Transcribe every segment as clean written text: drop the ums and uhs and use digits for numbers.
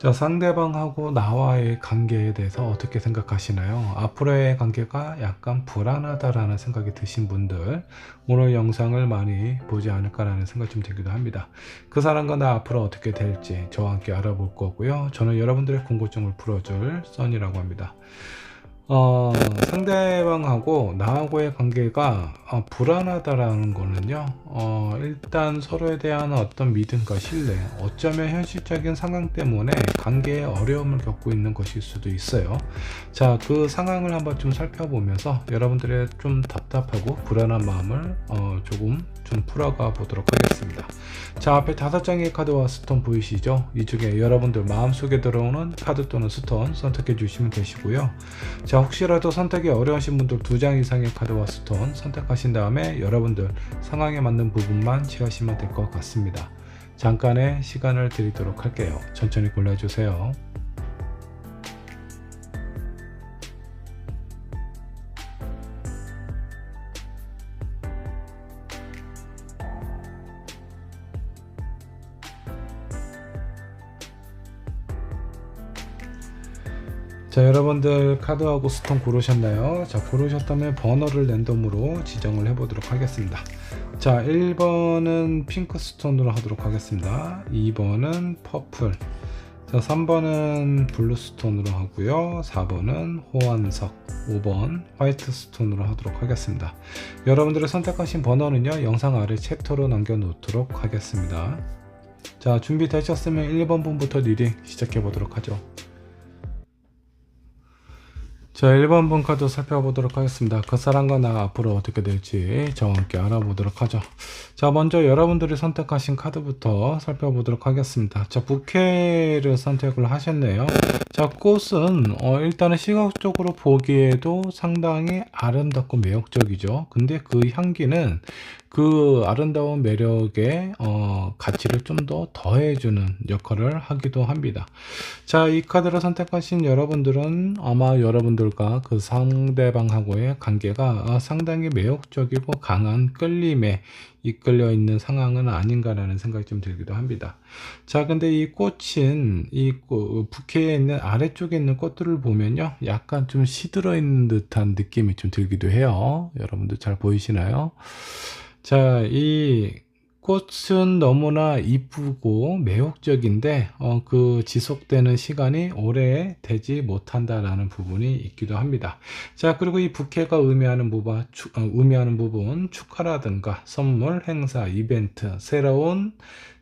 자, 상대방하고 나와의 관계에 대해서 어떻게 생각하시나요? 앞으로의 관계가 약간 불안하다라는 생각이 드신 분들, 오늘 영상을 많이 보지 않을까라는 생각 좀 들기도 합니다. 그 사람과 나 앞으로 어떻게 될지 저와 함께 알아볼 거고요. 저는 여러분들의 궁금증을 풀어줄 써니라고 합니다. 상대방하고 나하고의 관계가 불안하다라는 거는요, 일단 서로에 대한 어떤 믿음과 신뢰, 어쩌면 현실적인 상황 때문에 관계에 어려움을 겪고 있는 것일 수도 있어요. 자, 그 상황을 한번 좀 살펴보면서 여러분들의 좀 답답하고 불안한 마음을 조금 좀 풀어가 보도록 하겠습니다. 자, 앞에 5장의 카드와 스톤 보이시죠? 이 중에 여러분들 마음속에 들어오는 카드 또는 스톤 선택해 주시면 되시고요. 자, 혹시라도 선택이 어려우신 분들 2장 이상의 카드와 스톤 선택하신 다음에 여러분들 상황에 맞는 부분만 취하시면 될 것 같습니다. 잠깐의 시간을 드리도록 할게요. 천천히 골라주세요. 자, 여러분들 카드하고 스톤 고르셨나요? 자, 고르셨다면 번호를 랜덤으로 지정을 해 보도록 하겠습니다. 자, 1번은 핑크 스톤으로 하도록 하겠습니다. 2번은 퍼플, 자, 3번은 블루 스톤으로 하고요. 4번은 호환석, 5번 화이트 스톤으로 하도록 하겠습니다. 여러분들의 선택하신 번호는요, 영상 아래 챕터로 남겨 놓도록 하겠습니다. 자, 준비되셨으면 1번 분부터 리딩 시작해 보도록 하죠. 자, 1번 분 카드 살펴보도록 하겠습니다. 그 사람과 나 앞으로 어떻게 될지 저와 함께 알아보도록 하죠. 자, 먼저 여러분들이 선택하신 카드부터 살펴보도록 하겠습니다. 자, 부케를 선택을 하셨네요. 자, 꽃은 일단은 시각적으로 보기에도 상당히 아름답고 매력적이죠. 근데 그 향기는 그 아름다운 매력에 가치를 좀 더 더해주는 역할을 하기도 합니다. 자, 이 카드를 선택하신 여러분들은 아마 여러분들과 그 상대방하고의 관계가 상당히 매력적이고 강한 끌림에 이끌려 있는 상황은 아닌가라는 생각이 좀 들기도 합니다. 자, 근데 이 꽃은 부케에 있는 아래쪽에 있는 꽃들을 보면요, 약간 좀 시들어 있는 듯한 느낌이 좀 들기도 해요. 여러분들 잘 보이시나요? 자, 이 꽃은 너무나 이쁘고 매혹적인데 그 지속되는 시간이 오래 되지 못한다라는 부분이 있기도 합니다. 자, 그리고 이 부케가 의미하는 부분 축하라든가 선물, 행사, 이벤트, 새로운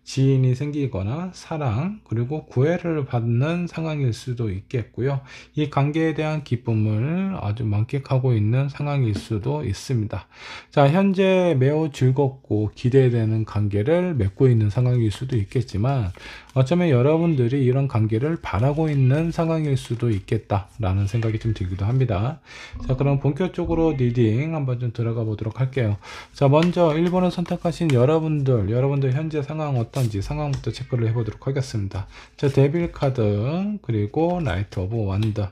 지인이 생기거나 사랑, 그리고 구애를 받는 상황일 수도 있겠고요. 이 관계에 대한 기쁨을 아주 만끽하고 있는 상황일 수도 있습니다. 자, 현재 매우 즐겁고 기대되는 관계를 맺고 있는 상황일 수도 있겠지만 어쩌면 여러분들이 이런 관계를 바라고 있는 상황일 수도 있겠다라는 생각이 좀 들기도 합니다. 자, 그럼 본격적으로 리딩 한번 좀 들어가 보도록 할게요. 자, 먼저 1번을 선택하신 여러분들 현재 상황 어떤지 상황부터 체크를 해보도록 하겠습니다. 자, 데빌 카드, 그리고 나이트 오브 원더,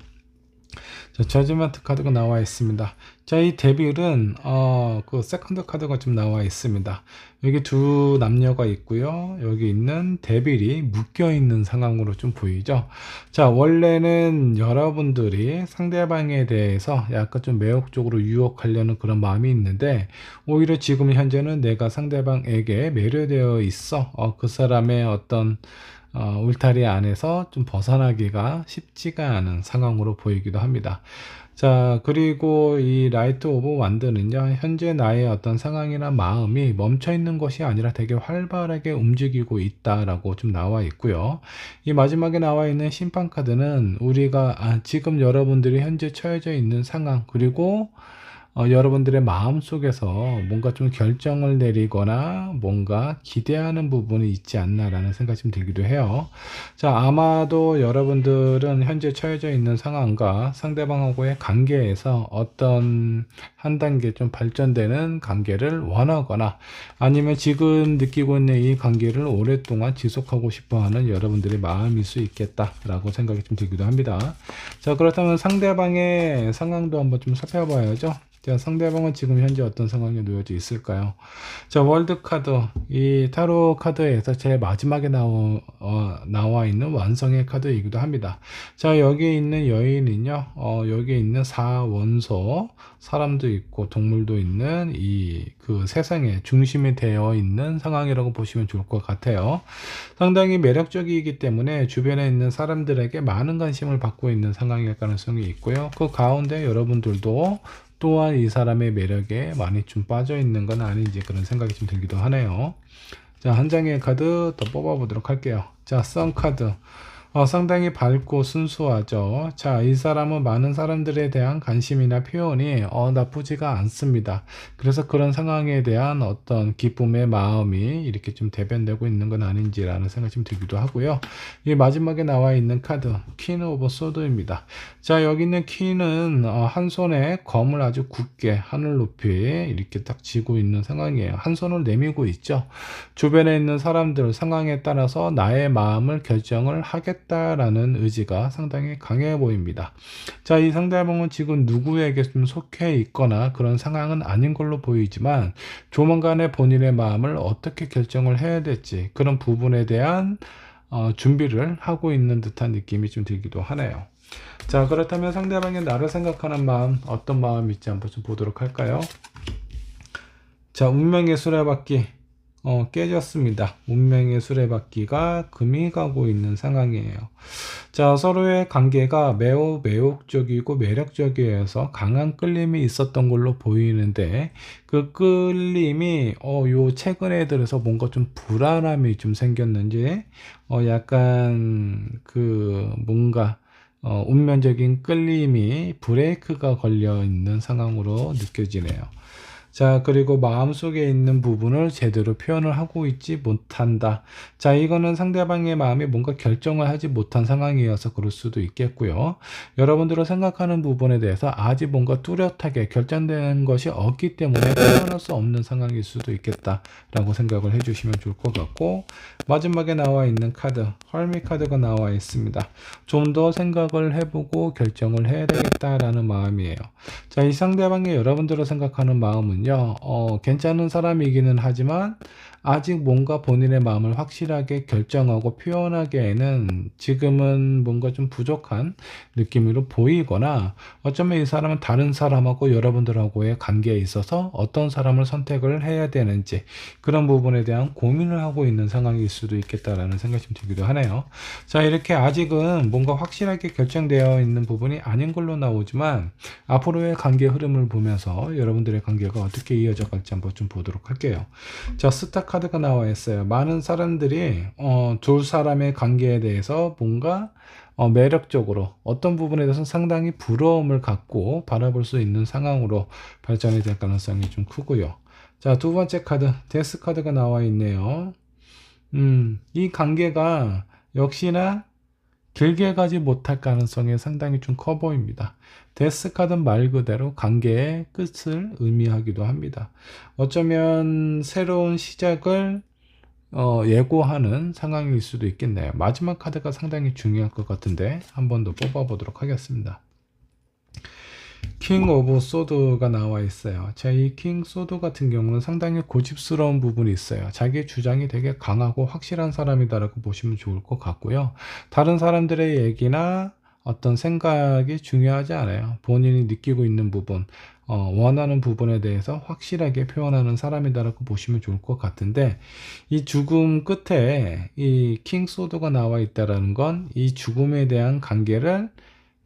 자, 저지먼트 카드가 나와 있습니다. 자, 이 데빌은 그 세컨드 카드가 좀 나와 있습니다. 여기 두 남녀가 있고요. 여기 있는 데빌이 묶여 있는 상황으로 좀 보이죠. 자, 원래는 여러분들이 상대방에 대해서 약간 좀 매혹적으로 유혹하려는 그런 마음이 있는데 오히려 지금 현재는 내가 상대방에게 매료되어 있어. 그 사람의 어떤 울타리 안에서 좀 벗어나기가 쉽지가 않은 상황으로 보이기도 합니다. 자, 그리고 이 라이트 오브 완드는요, 현재 나의 어떤 상황이나 마음이 멈춰 있는 것이 아니라 되게 활발하게 움직이고 있다라고 좀 나와 있고요. 이 마지막에 나와 있는 심판 카드는 우리가 지금 여러분들이 현재 처해져 있는 상황, 그리고 여러분들의 마음 속에서 뭔가 좀 결정을 내리거나 뭔가 기대하는 부분이 있지 않나라는 생각이 좀 들기도 해요. 자, 아마도 여러분들은 현재 처해져 있는 상황과 상대방하고의 관계에서 어떤 한 단계 좀 발전되는 관계를 원하거나 아니면 지금 느끼고 있는 이 관계를 오랫동안 지속하고 싶어 하는 여러분들의 마음일 수 있겠다라고 생각이 좀 들기도 합니다. 자, 그렇다면 상대방의 상황도 한번 좀 살펴봐야죠. 자, 상대방은 지금 현재 어떤 상황에 놓여져 있을까요? 자, 월드 카드, 이 타로 카드에서 제일 마지막에 나와 있는 완성의 카드이기도 합니다. 자, 여기 있는 여인은요, 여기 있는 사원소, 사람도 있고 동물도 있는 그 세상의 중심이 되어 있는 상황이라고 보시면 좋을 것 같아요. 상당히 매력적이기 때문에 주변에 있는 사람들에게 많은 관심을 받고 있는 상황일 가능성이 있고요. 그 가운데 여러분들도 또한 이 사람의 매력에 많이 좀 빠져 있는 건 아닌지 그런 생각이 좀 들기도 하네요. 자, 한 장의 카드 더 뽑아 보도록 할게요. 자, 선 카드. 상당히 밝고 순수하죠. 자, 이 사람은 많은 사람들에 대한 관심이나 표현이 나쁘지가 않습니다. 그래서 그런 상황에 대한 어떤 기쁨의 마음이 이렇게 좀 대변되고 있는 건 아닌지라는 생각이 좀 들기도 하고요. 이 마지막에 나와 있는 카드, 퀸 오브 소드입니다. 자, 여기 있는 퀸은 한 손에 검을 아주 굳게 하늘 높이 이렇게 딱 쥐고 있는 상황이에요. 한 손을 내밀고 있죠. 주변에 있는 사람들 상황에 따라서 나의 마음을 결정을 하겠다라는 의지가 상당히 강해 보입니다. 자, 이 상대방은 지금 누구에게 좀 속해 있거나 그런 상황은 아닌 걸로 보이지만 조만간에 본인의 마음을 어떻게 결정을 해야 될지 그런 부분에 대한 준비를 하고 있는 듯한 느낌이 좀 들기도 하네요. 자, 그렇다면 상대방이 나를 생각하는 마음, 어떤 마음일지 한번 좀 보도록 할까요? 자, 운명의 수레바퀴 깨졌습니다. 운명의 수레바퀴가 금이 가고 있는 상황이에요. 자, 서로의 관계가 매우 매혹적이고 매력적이어서 강한 끌림이 있었던 걸로 보이는데 그 끌림이 요 최근에 들어서 뭔가 좀 불안함이 좀 생겼는지 약간 그 뭔가 운명적인 끌림이 브레이크가 걸려 있는 상황으로 느껴지네요. 자, 그리고 마음속에 있는 부분을 제대로 표현을 하고 있지 못한다. 자, 이거는 상대방의 마음이 뭔가 결정을 하지 못한 상황이어서 그럴 수도 있겠고요. 여러분들이 생각하는 부분에 대해서 아직 뭔가 뚜렷하게 결정된 것이 없기 때문에 표현할 수 없는 상황일 수도 있겠다라고 생각을 해주시면 좋을 것 같고, 마지막에 나와 있는 카드, 헐미 카드가 나와 있습니다. 좀 더 생각을 해보고 결정을 해야 되겠다라는 마음이에요. 자, 이 상대방이 여러분들을 생각하는 마음은 괜찮은 사람이기는 하지만 아직 뭔가 본인의 마음을 확실하게 결정하고 표현하기에는 지금은 뭔가 좀 부족한 느낌으로 보이거나 어쩌면 이 사람은 다른 사람하고 여러분들하고의 관계에 있어서 어떤 사람을 선택을 해야 되는지 그런 부분에 대한 고민을 하고 있는 상황일 수도 있겠다라는 생각이 좀 들기도 하네요. 자, 이렇게 아직은 뭔가 확실하게 결정되어 있는 부분이 아닌 걸로 나오지만 앞으로의 관계 흐름을 보면서 여러분들의 관계가 어떻게 이어져 갈지 한번 좀 보도록 할게요. 자, 스타 카드가 나와 있어요. 많은 사람들이 두 사람의 관계에 대해서 뭔가 매력적으로 어떤 부분에 대해서 상당히 부러움을 갖고 바라볼 수 있는 상황으로 발전이 될 가능성이 좀 크고요. 자, 두 번째 카드, 데스 카드가 나와 있네요. 이 관계가 역시나 길게 가지 못할 가능성이 상당히 좀 커 보입니다. 데스 카드는 말 그대로 관계의 끝을 의미하기도 합니다. 어쩌면 새로운 시작을 예고하는 상황일 수도 있겠네요. 마지막 카드가 상당히 중요할 것 같은데 한 번 더 뽑아 보도록 하겠습니다. 킹 오브 소드가 나와 있어요. 자, 이 킹 소드 같은 경우는 상당히 고집스러운 부분이 있어요. 자기 주장이 되게 강하고 확실한 사람이다라고 보시면 좋을 것 같고요. 다른 사람들의 얘기나 어떤 생각이 중요하지 않아요. 본인이 느끼고 있는 부분, 원하는 부분에 대해서 확실하게 표현하는 사람이다라고 보시면 좋을 것 같은데, 이 죽음 끝에 이 킹 소드가 나와 있다라는 건 이 죽음에 대한 관계를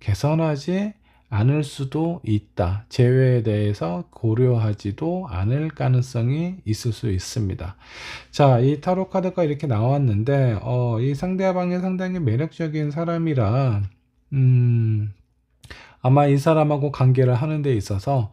개선하지 않을 수도 있다. 재회에 대해서 고려하지도 않을 가능성이 있을 수 있습니다. 자, 이 타로 카드가 이렇게 나왔는데 이 상대방이 상당히 매력적인 사람이라 아마 이 사람하고 관계를 하는 데 있어서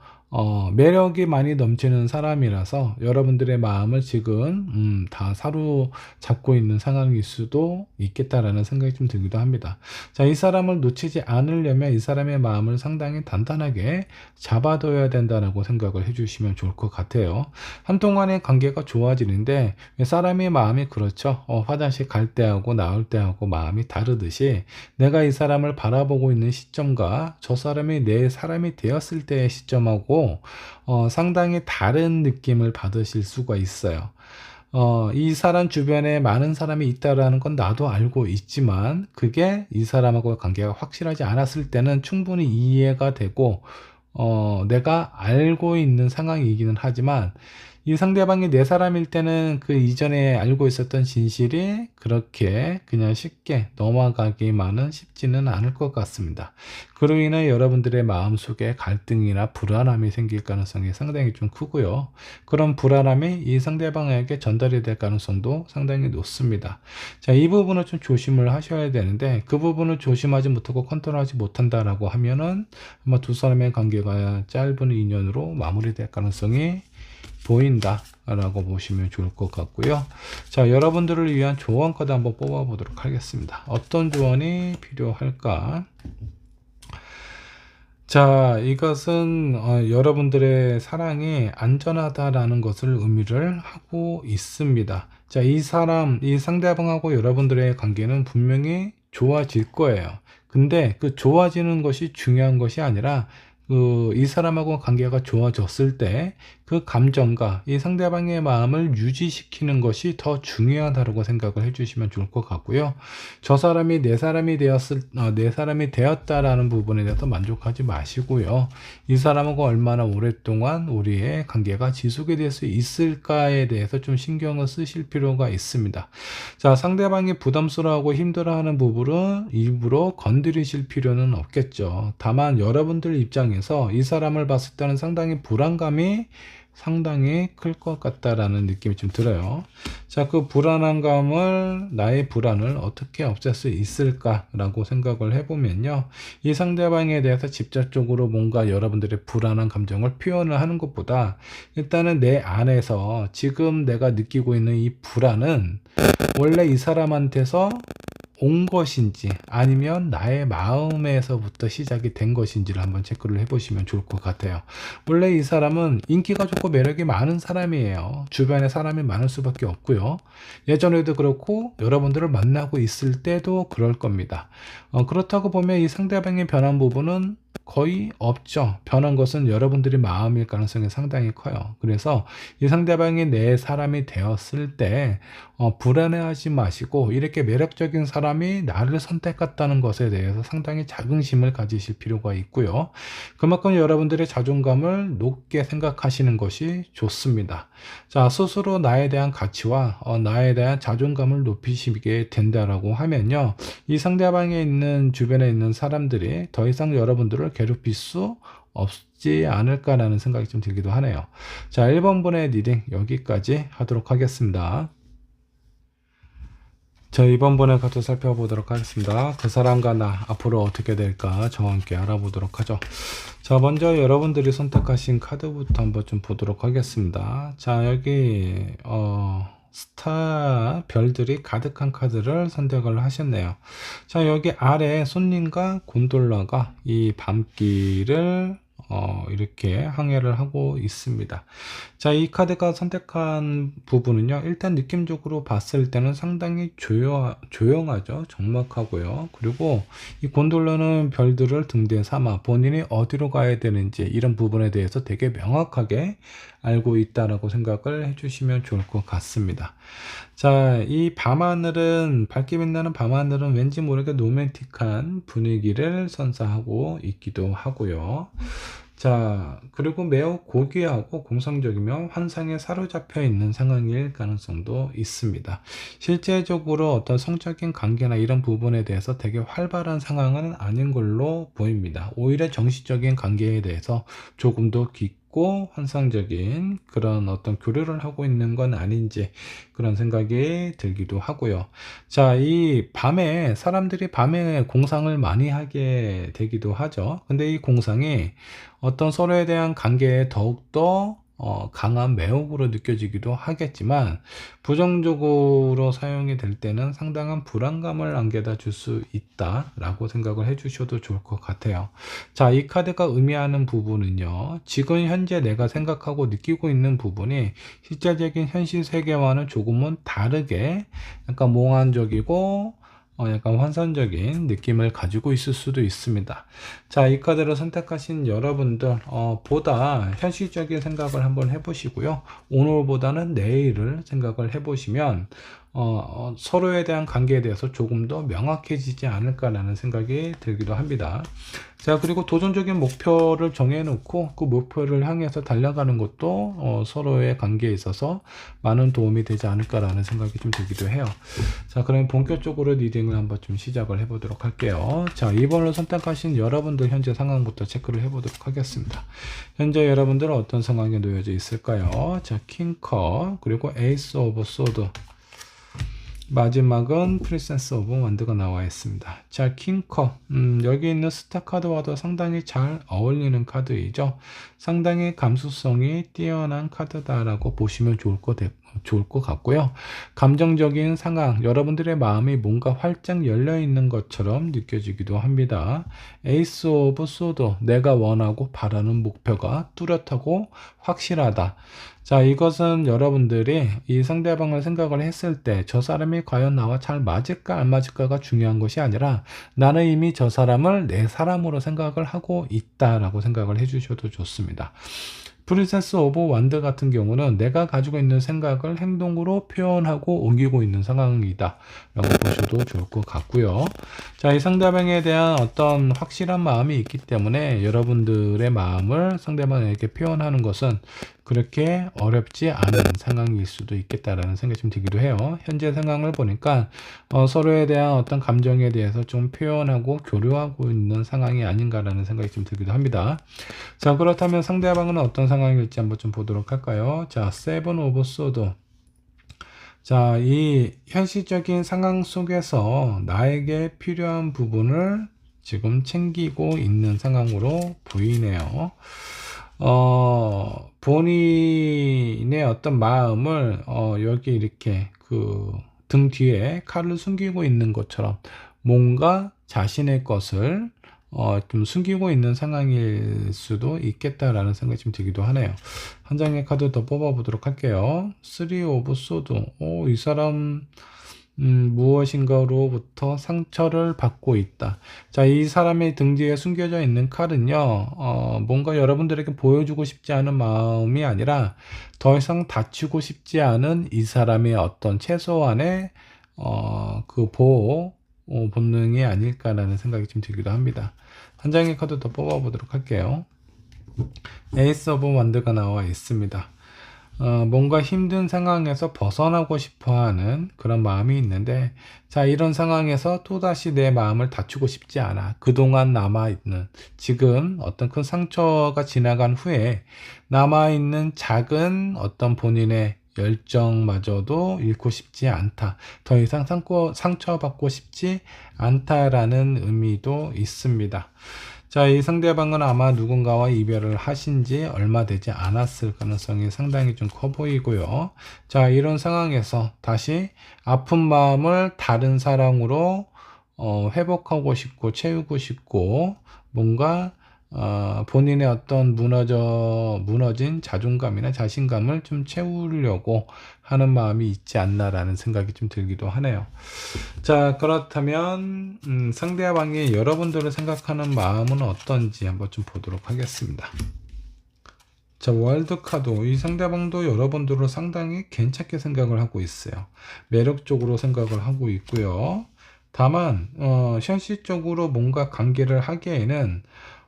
매력이 많이 넘치는 사람이라서 여러분들의 마음을 지금 다 사로잡고 있는 상황일 수도 있겠다라는 생각이 좀 들기도 합니다. 자, 이 사람을 놓치지 않으려면 이 사람의 마음을 상당히 단단하게 잡아둬야 된다라고 생각을 해주시면 좋을 것 같아요. 한동안의 관계가 좋아지는데 사람의 마음이 그렇죠. 화장실 갈 때하고 나올 때하고 마음이 다르듯이 내가 이 사람을 바라보고 있는 시점과 저 사람이 내 사람이 되었을 때의 시점하고 가지고 상당히 다른 느낌을 받으실 수가 있어요. 이 사람 주변에 많은 사람이 있다라는 건 나도 알고 있지만 그게 이 사람하고의 관계가 확실하지 않았을 때는 충분히 이해가 되고 내가 알고 있는 상황이기는 하지만 이 상대방이 내 사람일 때는 그 이전에 알고 있었던 진실이 그렇게 그냥 쉽게 넘어가기만은 쉽지는 않을 것 같습니다. 그로 인해 여러분들의 마음속에 갈등이나 불안함이 생길 가능성이 상당히 좀 크고요. 그런 불안함이 이 상대방에게 전달이 될 가능성도 상당히 높습니다. 자, 이 부분을 좀 조심을 하셔야 되는데 그 부분을 조심하지 못하고 컨트롤하지 못한다라고 하면은 아마 두 사람의 관계가 짧은 인연으로 마무리될 가능성이 보인다 라고 보시면 좋을 것 같고요. 자, 여러분들을 위한 조언 카드 한번 뽑아 보도록 하겠습니다. 어떤 조언이 필요할까? 자, 이것은 여러분들의 사랑이 안전하다라는 것을 의미를 하고 있습니다. 자, 이 상대방하고 여러분들의 관계는 분명히 좋아질 거예요. 근데 그 좋아지는 것이 중요한 것이 아니라 이 사람하고 관계가 좋아졌을 때 그 감정과 이 상대방의 마음을 유지시키는 것이 더 중요하다고 생각을 해주시면 좋을 것 같고요. 저 사람이 내 사람이 되었다라는 부분에 대해서 만족하지 마시고요. 이 사람하고 얼마나 오랫동안 우리의 관계가 지속이 될 수 있을까에 대해서 좀 신경을 쓰실 필요가 있습니다. 자, 상대방이 부담스러워하고 힘들어하는 부분은 일부러 건드리실 필요는 없겠죠. 다만 여러분들 입장에서 이 사람을 봤을 때는 상당히 불안감이 상당히 클 것 같다라는 느낌이 좀 들어요. 자, 그 불안한 감을, 나의 불안을 어떻게 없앨 수 있을까라고 생각을 해보면요. 이 상대방에 대해서 직접적으로 뭔가 여러분들의 불안한 감정을 표현을 하는 것보다 일단은 내 안에서 지금 내가 느끼고 있는 이 불안은 원래 이 사람한테서 온 것인지 아니면 나의 마음에서부터 시작이 된 것인지를 한번 체크를 해보시면 좋을 것 같아요. 원래 이 사람은 인기가 좋고 매력이 많은 사람이에요. 주변에 사람이 많을 수밖에 없고요. 예전에도 그렇고 여러분들을 만나고 있을 때도 그럴 겁니다. 그렇다고 보면 이 상대방의 변한 부분은 거의 없죠. 변한 것은 여러분들의 마음일 가능성이 상당히 커요. 그래서 이 상대방이 내 사람이 되었을 때 불안해하지 마시고 이렇게 매력적인 사람이 나를 선택했다는 것에 대해서 상당히 자긍심을 가지실 필요가 있고요. 그만큼 여러분들의 자존감을 높게 생각하시는 것이 좋습니다. 자, 스스로 나에 대한 가치와 나에 대한 자존감을 높이시게 된다라고 하면요. 이 상대방에 있는 주변에 있는 사람들이 더 이상 여러분들을 괴롭힐 수 없지 않을까라는 생각이 좀 들기도 하네요. 자, 1번분의 리딩 여기까지 하도록 하겠습니다. 자, 이번 분의 카드 살펴보도록 하겠습니다. 그 사람과 나 앞으로 어떻게 될까 저와 함께 알아보도록 하죠. 자, 먼저 여러분들이 선택하신 카드부터 한번 좀 보도록 하겠습니다. 자, 여기 스타 별들이 가득한 카드를 선택을 하셨네요. 자, 여기 아래 손님과 곤돌라가 이 밤길을 이렇게 항해를 하고 있습니다. 자, 이 카드가 선택한 부분은요, 일단 느낌적으로 봤을 때는 상당히 조용하죠. 적막하고요. 그리고 이 곤돌라는 별들을 등대 삼아 본인이 어디로 가야 되는지 이런 부분에 대해서 되게 명확하게 알고 있다라고 생각을 해주시면 좋을 것 같습니다. 자, 이 밤하늘은, 밝게 빛나는 밤하늘은 왠지 모르게 로맨틱한 분위기를 선사하고 있기도 하고요. 자, 그리고 매우 고귀하고 공상적이며 환상에 사로잡혀 있는 상황일 가능성도 있습니다. 실제적으로 어떤 성적인 관계나 이런 부분에 대해서 되게 활발한 상황은 아닌 걸로 보입니다. 오히려 정신적인 관계에 대해서 조금 더 깊고 환상적인 그런 어떤 교류를 하고 있는 건 아닌지 그런 생각이 들기도 하고요. 자, 이 밤에 사람들이 밤에 공상을 많이 하게 되기도 하죠. 근데 이 공상이 어떤 서로에 대한 관계에 더욱더 강한 매혹으로 느껴지기도 하겠지만 부정적으로 사용이 될 때는 상당한 불안감을 안겨다 줄 수 있다라고 생각을 해주셔도 좋을 것 같아요. 자, 이 카드가 의미하는 부분은요, 지금 현재 내가 생각하고 느끼고 있는 부분이 실제적인 현실 세계와는 조금은 다르게 약간 몽환적이고 약간 환상적인 느낌을 가지고 있을 수도 있습니다. 자, 이 카드를 선택하신 여러분들 보다 현실적인 생각을 한번 해보시고요. 오늘보다는 내일을 생각을 해보시면 서로에 대한 관계에 대해서 조금 더 명확해지지 않을까라는 생각이 들기도 합니다. 자, 그리고 도전적인 목표를 정해놓고 그 목표를 향해서 달려가는 것도 서로의 관계에 있어서 많은 도움이 되지 않을까라는 생각이 좀 들기도 해요. 자, 그럼 본격적으로 리딩을 한번 좀 시작을 해보도록 할게요. 자, 2번을 선택하신 여러분들 현재 상황부터 체크를 해보도록 하겠습니다. 현재 여러분들은 어떤 상황에 놓여져 있을까요? 자, 킹컵, 그리고 에이스 오브 소드, 마지막은 프린세스 오브 원드가 나와 있습니다. 자, 킹컵, 여기 있는 스타 카드와도 상당히 잘 어울리는 카드이죠. 상당히 감수성이 뛰어난 카드다라고 보시면 좋을 것 같고요. 감정적인 상황, 여러분들의 마음이 뭔가 활짝 열려 있는 것처럼 느껴지기도 합니다. 에이스 오브 소드, 내가 원하고 바라는 목표가 뚜렷하고 확실하다. 자, 이것은 여러분들이 이 상대방을 생각을 했을 때 저 사람이 과연 나와 잘 맞을까 안 맞을까가 중요한 것이 아니라 나는 이미 저 사람을 내 사람으로 생각을 하고 있다라고 생각을 해주셔도 좋습니다. 프린세스 오브 완드 같은 경우는 내가 가지고 있는 생각을 행동으로 표현하고 옮기고 있는 상황이다 라고 보셔도 좋을 것 같고요. 자, 이 상대방에 대한 어떤 확실한 마음이 있기 때문에 여러분들의 마음을 상대방에게 표현하는 것은 그렇게 어렵지 않은 상황일 수도 있겠다라는 생각이 좀 들기도 해요. 현재 상황을 보니까 서로에 대한 어떤 감정에 대해서 좀 표현하고 교류하고 있는 상황이 아닌가라는 생각이 좀 들기도 합니다. 자, 그렇다면 상대방은 어떤 상황일지 한번 좀 보도록 할까요? 자, 세븐 오브 소드. 자, 이 현실적인 상황 속에서 나에게 필요한 부분을 지금 챙기고 있는 상황으로 보이네요. 본인의 어떤 마음을 여기 이렇게 그 등 뒤에 칼을 숨기고 있는 것처럼 뭔가 자신의 것을 좀 숨기고 있는 상황일 수도 있겠다라는 생각이 좀 들기도 하네요. 한 장의 카드 더 뽑아보도록 할게요. 3 오브 소드. 이 사람 무엇인가로부터 상처를 받고 있다. 자, 이 사람의 등 뒤에 숨겨져 있는 칼은요, 뭔가 여러분들에게 보여주고 싶지 않은 마음이 아니라 더 이상 다치고 싶지 않은 이 사람의 어떤 최소한의 그 보호 본능이 아닐까라는 생각이 좀 들기도 합니다. 한 장의 카드 더 뽑아보도록 할게요. 에이스 오브 원드가 나와 있습니다. 뭔가 힘든 상황에서 벗어나고 싶어 하는 그런 마음이 있는데, 자, 이런 상황에서 또다시 내 마음을 다치고 싶지 않아. 그동안 남아있는, 지금 어떤 큰 상처가 지나간 후에 남아있는 작은 어떤 본인의 열정마저도 잃고 싶지 않다. 더 이상 상처받고 싶지 않다라는 의미도 있습니다. 자, 이 상대방은 아마 누군가와 이별을 하신 지 얼마 되지 않았을 가능성이 상당히 좀 커 보이고요. 자, 이런 상황에서 다시 아픈 마음을 다른 사랑으로 회복하고 싶고 채우고 싶고 뭔가 본인의 어떤 무너진 자존감이나 자신감을 좀 채우려고 하는 마음이 있지 않나라는 생각이 좀 들기도 하네요. 자, 그렇다면 상대방이 여러분들을 생각하는 마음은 어떤지 한번 좀 보도록 하겠습니다. 자, 월드 카드. 이 상대방도 여러분들을 상당히 괜찮게 생각을 하고 있어요. 매력적으로 생각을 하고 있고요. 다만 현실적으로 뭔가 관계를 하기에는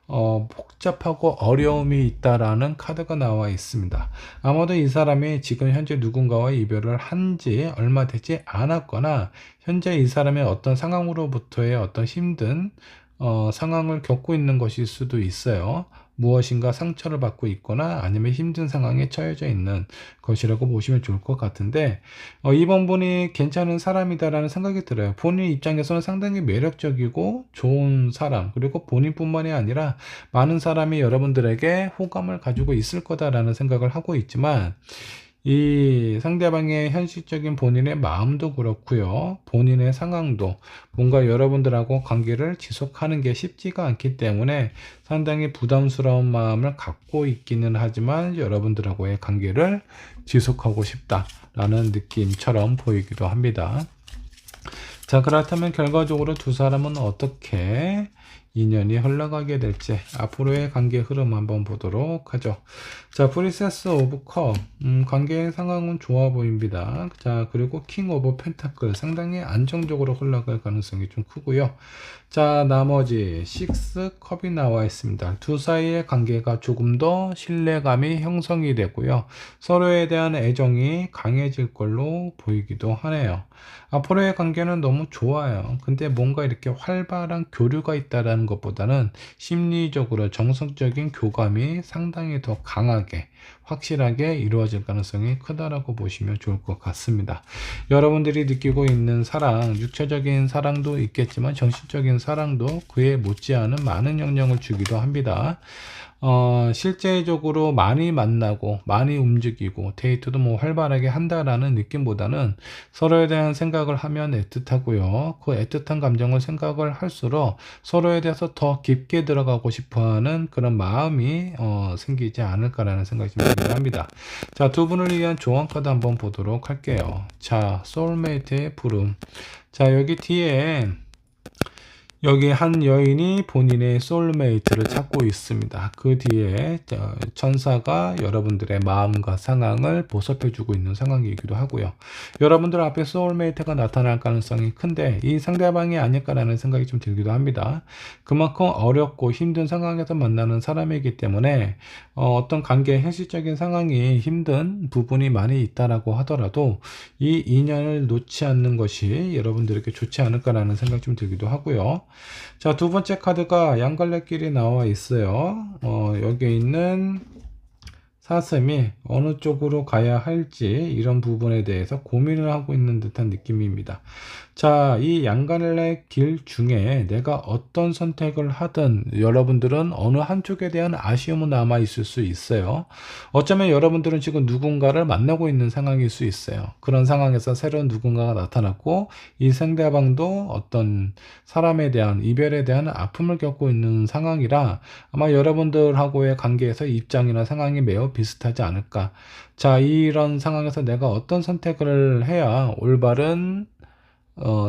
복잡하고 어려움이 있다라는 카드가 나와 있습니다. 아마도 이 사람이 지금 현재 누군가와 이별을 한 지 얼마 되지 않았거나 현재 이 사람의 어떤 상황으로부터의 어떤 힘든 상황을 겪고 있는 것일 수도 있어요. 무엇인가 상처를 받고 있거나 아니면 힘든 상황에 처해져 있는 것이라고 보시면 좋을 것 같은데, 이번 분이 괜찮은 사람이다라는 생각이 들어요. 본인 입장에서는 상당히 매력적이고 좋은 사람, 그리고 본인뿐만이 아니라 많은 사람이 여러분들에게 호감을 가지고 있을 거다라는 생각을 하고 있지만, 이 상대방의 현실적인 본인의 마음도 그렇고요, 본인의 상황도 뭔가 여러분들하고 관계를 지속하는 게 쉽지가 않기 때문에 상당히 부담스러운 마음을 갖고 있기는 하지만 여러분들하고의 관계를 지속하고 싶다라는 느낌처럼 보이기도 합니다. 자, 그렇다면 결과적으로 두 사람은 어떻게 인연이 흘러가게 될지 앞으로의 관계 흐름 한번 보도록 하죠. 자, 프린세스 오브 컵, 관계의 상황은 좋아 보입니다. 자, 그리고 킹 오브 펜타클, 상당히 안정적으로 흘러갈 가능성이 좀 크고요. 자, 나머지 6 컵이 나와 있습니다. 두 사이의 관계가 조금 더 신뢰감이 형성이 되고요. 서로에 대한 애정이 강해질 걸로 보이기도 하네요. 앞으로의 관계는 너무 좋아요. 근데 뭔가 이렇게 활발한 교류가 있다라는 것보다는 심리적으로 정성적인 교감이 상당히 더 강하게 확실하게 이루어질 가능성이 크다라고 보시면 좋을 것 같습니다. 여러분들이 느끼고 있는 사랑, 육체적인 사랑도 있겠지만 정신적인 사랑도 그에 못지않은 많은 영향을 주기도 합니다. 실제적으로 많이 만나고 많이 움직이고 데이트도 뭐 활발하게 한다라는 느낌보다는 서로에 대한 생각을 하면 애틋하고요. 그 애틋한 감정을 생각을 할수록 서로에 대해서 더 깊게 들어가고 싶어하는 그런 마음이 생기지 않을까라는 생각이 좀 들긴 합니다. 자, 두 분을 위한 조언 카드 한번 보도록 할게요. 자, 소울메이트의 부름. 자, 여기 뒤에 여기 한 여인이 본인의 소울메이트를 찾고 있습니다. 그 뒤에 천사가 여러분들의 마음과 상황을 보살펴주고 있는 상황이기도 하고요. 여러분들 앞에 소울메이트가 나타날 가능성이 큰데 이 상대방이 아닐까라는 생각이 좀 들기도 합니다. 그만큼 어렵고 힘든 상황에서 만나는 사람이기 때문에 어떤 관계의 현실적인 상황이 힘든 부분이 많이 있다라고 하더라도 이 인연을 놓지 않는 것이 여러분들에게 좋지 않을까라는 생각이 좀 들기도 하고요. 자, 두 번째 카드가 양갈래길이 나와 있어요. 여기 있는 사슴이 어느 쪽으로 가야 할지 이런 부분에 대해서 고민을 하고 있는 듯한 느낌입니다. 자, 이 양갈래 길 중에 내가 어떤 선택을 하든 여러분들은 어느 한쪽에 대한 아쉬움은 남아 있을 수 있어요. 어쩌면 여러분들은 지금 누군가를 만나고 있는 상황일 수 있어요. 그런 상황에서 새로운 누군가가 나타났고 이 상대방도 어떤 사람에 대한 이별에 대한 아픔을 겪고 있는 상황이라 아마 여러분들하고의 관계에서 입장이나 상황이 매우 비슷하지 않을까. 자, 이런 상황에서 내가 어떤 선택을 해야 올바른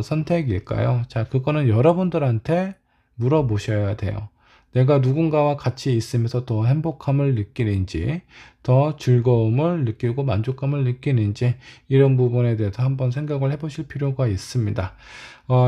선택일까요? 자, 그거는 여러분들한테 물어보셔야 돼요. 내가 누군가와 같이 있으면서 더 행복함을 느끼는지, 더 즐거움을 느끼고 만족감을 느끼는지, 이런 부분에 대해서 한번 생각을 해보실 필요가 있습니다.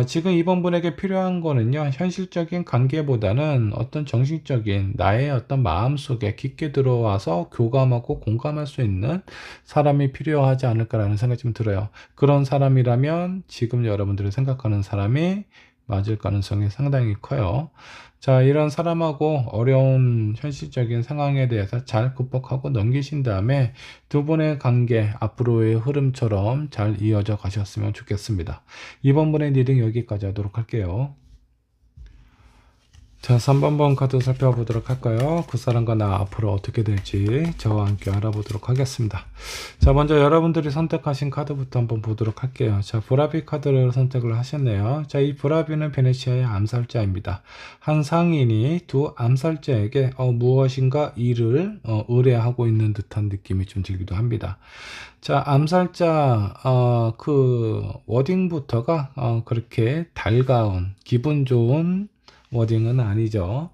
지금 이번 분에게 필요한 거는요, 현실적인 관계보다는 어떤 정신적인 나의 어떤 마음 속에 깊게 들어와서 교감하고 공감할 수 있는 사람이 필요하지 않을까라는 생각이 좀 들어요. 그런 사람이라면 지금 여러분들이 생각하는 사람이 맞을 가능성이 상당히 커요. 자, 이런 사람하고 어려운 현실적인 상황에 대해서 잘 극복하고 넘기신 다음에 두 분의 관계 앞으로의 흐름처럼 잘 이어져 가셨으면 좋겠습니다. 이번 분의 리딩 여기까지 하도록 할게요. 자, 3번 카드 살펴보도록 할까요? 그 사람과 나 앞으로 어떻게 될지 저와 함께 알아보도록 하겠습니다. 자, 먼저 여러분들이 선택하신 카드부터 한번 보도록 할게요. 자, 브라비 카드를 선택을 하셨네요. 자, 이 브라비는 베네치아의 암살자입니다. 한 상인이 두 암살자에게 무엇인가 일을 의뢰하고 있는 듯한 느낌이 좀 들기도 합니다. 자, 암살자 그 워딩부터가 그렇게 달가운 기분 좋은 워딩은 아니죠.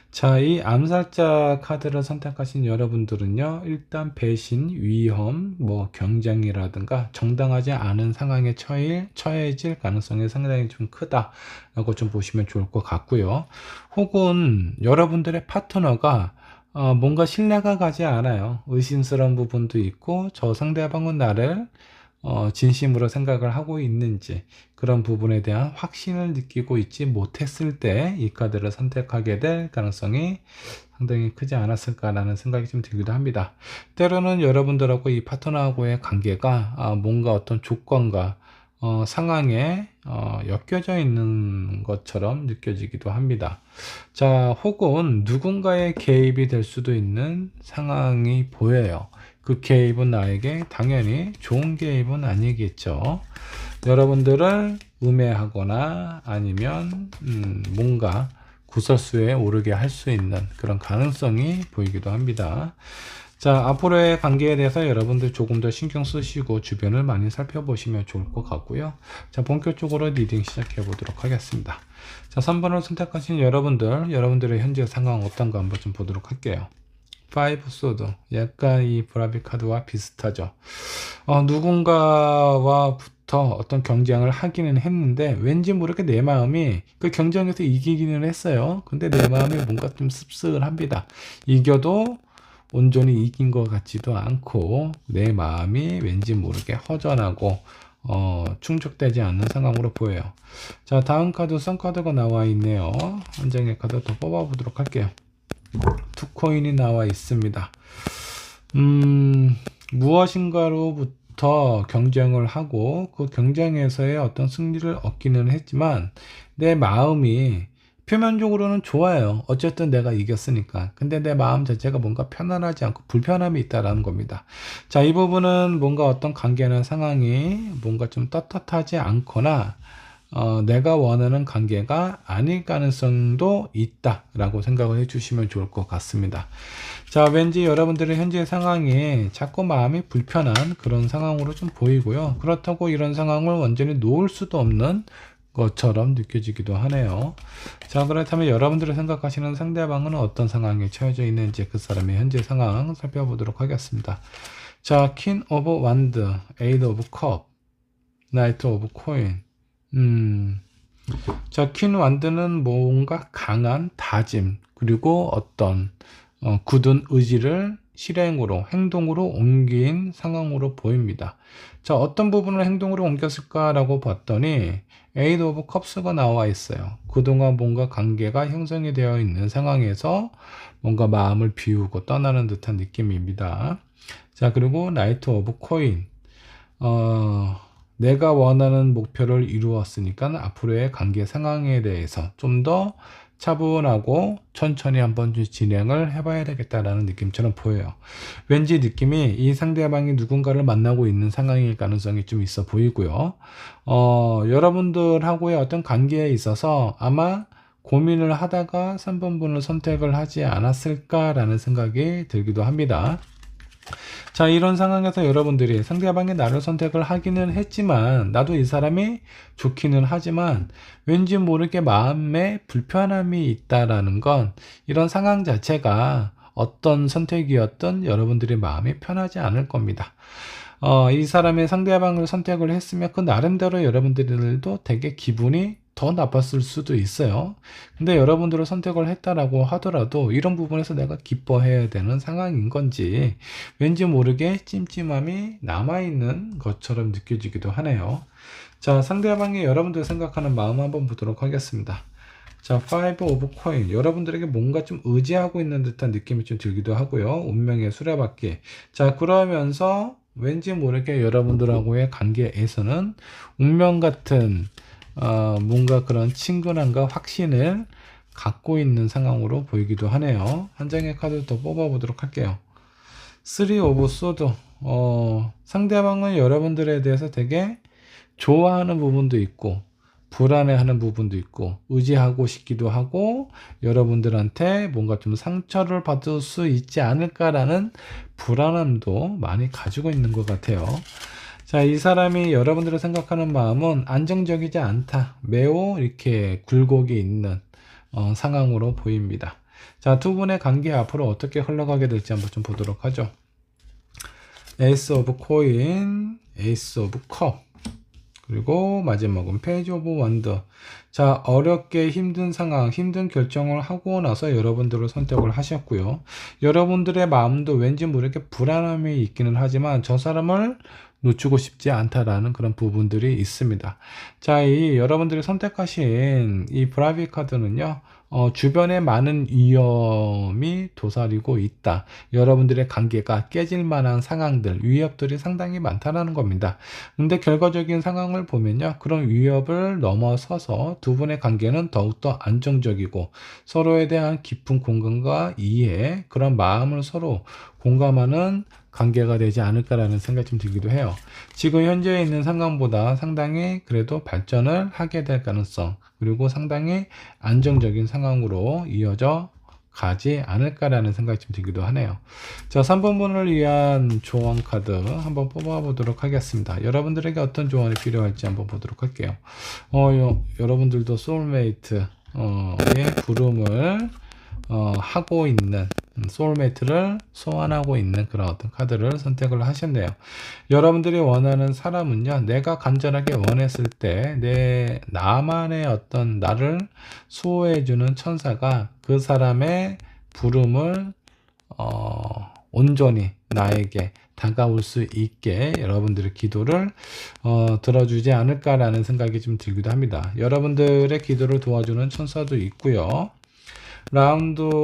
자, 이 암살자 카드를 선택하신 여러분들은요, 일단 배신, 위험, 경쟁이라든가 정당하지 않은 상황에 처해질 가능성이 상당히 좀 크다라고 좀 보시면 좋을 것 같고요. 혹은 여러분들의 파트너가 뭔가 신뢰가 가지 않아요. 의심스러운 부분도 있고, 저 상대방은 나를 진심으로 생각을 하고 있는지 그런 부분에 대한 확신을 느끼고 있지 못했을 때 이 카드를 선택하게 될 가능성이 상당히 크지 않았을까라는 생각이 좀 들기도 합니다. 때로는 여러분들하고 이 파트너하고의 관계가 뭔가 어떤 조건과 상황에 엮여져 있는 것처럼 느껴지기도 합니다. 자, 혹은 누군가의 개입이 될 수도 있는 상황이 보여요. 그 개입은 나에게 당연히 좋은 개입은 아니겠죠. 여러분들을 음해하거나 아니면 뭔가 구설수에 오르게 할 수 있는 그런 가능성이 보이기도 합니다. 자, 앞으로의 관계에 대해서 여러분들 조금 더 신경 쓰시고 주변을 많이 살펴보시면 좋을 것 같고요. 자, 본격적으로 리딩 시작해 보도록 하겠습니다. 자, 3번을 선택하신 여러분들의 현재 상황 어떤가 한번 좀 보도록 할게요. 5 소드, 약간 이 브라비 카드와 비슷하죠. 누군가와부터 어떤 경쟁을 하기는 했는데 왠지 모르게 내 마음이 그 경쟁에서 이기기는 했어요. 근데 내 마음이 뭔가 좀 씁쓸합니다. 이겨도 온전히 이긴 것 같지도 않고 내 마음이 왠지 모르게 허전하고 충족되지 않는 상황으로 보여요. 자, 다음 카드 선카드가 나와 있네요. 한 장의 카드 더 뽑아 보도록 할게요. 투 코인이 나와 있습니다. 무엇인가로부터 경쟁을 하고 그 경쟁에서의 어떤 승리를 얻기는 했지만 내 마음이 표면적으로는 좋아요. 어쨌든 내가 이겼으니까. 근데 내 마음 자체가 뭔가 편안하지 않고 불편함이 있다라는 겁니다. 자, 이 부분은 뭔가 어떤 관계나 상황이 뭔가 좀 떳떳하지 않거나 내가 원하는 관계가 아닐 가능성도 있다라고 생각을 해주시면 좋을 것 같습니다. 자, 왠지 여러분들의 현재 상황이 자꾸 마음이 불편한 그런 상황으로 좀 보이고요. 그렇다고 이런 상황을 완전히 놓을 수도 없는 것처럼 느껴지기도 하네요. 자, 그렇다면 여러분들이 생각하시는 상대방은 어떤 상황에 처해져 있는지 그 사람의 현재 상황 살펴보도록 하겠습니다. 자, 퀸 오브 완드, 에이드 오브 컵, 나이트 오브 코인. 자, 퀸 완드는 뭔가 강한 다짐, 그리고 어떤 굳은 의지를 실행으로, 행동으로 옮긴 상황으로 보입니다. 자, 어떤 부분을 행동으로 옮겼을까라고 봤더니 에이드 오브 컵스가 나와 있어요. 그동안 뭔가 관계가 형성이 되어 있는 상황에서 뭔가 마음을 비우고 떠나는 듯한 느낌입니다. 자, 그리고 나이트 오브 코인. 내가 원하는 목표를 이루었으니까 앞으로의 관계 상황에 대해서 좀 더 차분하고 천천히 한번 진행을 해봐야 되겠다라는 느낌처럼 보여요. 왠지 느낌이 이 상대방이 누군가를 만나고 있는 상황일 가능성이 좀 있어 보이고요. 여러분들하고의 어떤 관계에 있어서 아마 고민을 하다가 3번분을 선택을 하지 않았을까라는 생각이 들기도 합니다. 자, 이런 상황에서 여러분들이 상대방이 나를 선택을 하기는 했지만 나도 이 사람이 좋기는 하지만 왠지 모르게 마음에 불편함이 있다라는 건 이런 상황 자체가 어떤 선택이었든 여러분들의 마음이 편하지 않을 겁니다. 이 사람의 상대방을 선택을 했으면 그 나름대로 여러분들도 되게 기분이 더 나빴을 수도 있어요. 근데 여러분들을 선택을 했다라고 하더라도 이런 부분에서 내가 기뻐해야 되는 상황인 건지 왠지 모르게 찜찜함이 남아있는 것처럼 느껴지기도 하네요. 자, 상대방이 여러분들 생각하는 마음 한번 보도록 하겠습니다. 자, 5 오브 코인. 여러분들에게 뭔가 좀 의지하고 있는 듯한 느낌이 좀 들기도 하고요. 운명의 수레바퀴. 자, 그러면서 왠지 모르게 여러분들하고의 관계에서는 운명 같은 뭔가 그런 친근함과 확신을 갖고 있는 상황으로 보이기도 하네요. 한 장의 카드 더 뽑아보도록 할게요. 3 오브 소드. 상대방은 여러분들에 대해서 되게 좋아하는 부분도 있고 불안해하는 부분도 있고 의지하고 싶기도 하고 여러분들한테 뭔가 좀 상처를 받을 수 있지 않을까라는 불안함도 많이 가지고 있는 것 같아요. 자, 이 사람이 여러분들을 생각하는 마음은 안정적이지 않다. 매우 이렇게 굴곡이 있는 상황으로 보입니다. 자, 두 분의 관계 앞으로 어떻게 흘러가게 될지 한번 좀 보도록 하죠. 에이스 오브 코인, 에이스 오브 컵, 그리고 마지막은 페이지 오브 원더. 자, 어렵게 힘든 상황, 힘든 결정을 하고 나서 여러분들을 선택을 하셨고요. 여러분들의 마음도 왠지 모르게 불안함이 있기는 하지만 저 사람을 놓치고 싶지 않다라는 그런 부분들이 있습니다. 자, 이 여러분들이 선택하신 이 브라비 카드는요, 주변에 많은 위험이 도사리고 있다. 여러분들의 관계가 깨질 만한 상황들, 위협들이 상당히 많다는 겁니다. 근데 결과적인 상황을 보면요, 그런 위협을 넘어서서 두 분의 관계는 더욱더 안정적이고 서로에 대한 깊은 공감과 이해, 그런 마음을 서로 공감하는 관계가 되지 않을까라는 생각이 좀 들기도 해요. 지금 현재 있는 상황보다 상당히 그래도 발전을 하게 될 가능성, 그리고 상당히 안정적인 상황으로 이어져 가지 않을까라는 생각이 좀 들기도 하네요. 자, 3번분을 위한 조언 카드 한번 뽑아보도록 하겠습니다. 여러분들에게 어떤 조언이 필요할지 한번 보도록 할게요. 여러분들도 소울메이트의 부름을 하고 있는, 소울메이트를 소환하고 있는 그런 어떤 카드를 선택을 하셨네요. 여러분들이 원하는 사람은요, 내가 간절하게 원했을 때 나만의 어떤 나를 수호해주는 천사가 그 사람의 부름을 온전히 나에게 다가올 수 있게 여러분들의 기도를 들어주지 않을까라는 생각이 좀 들기도 합니다. 여러분들의 기도를 도와주는 천사도 있고요. 라운드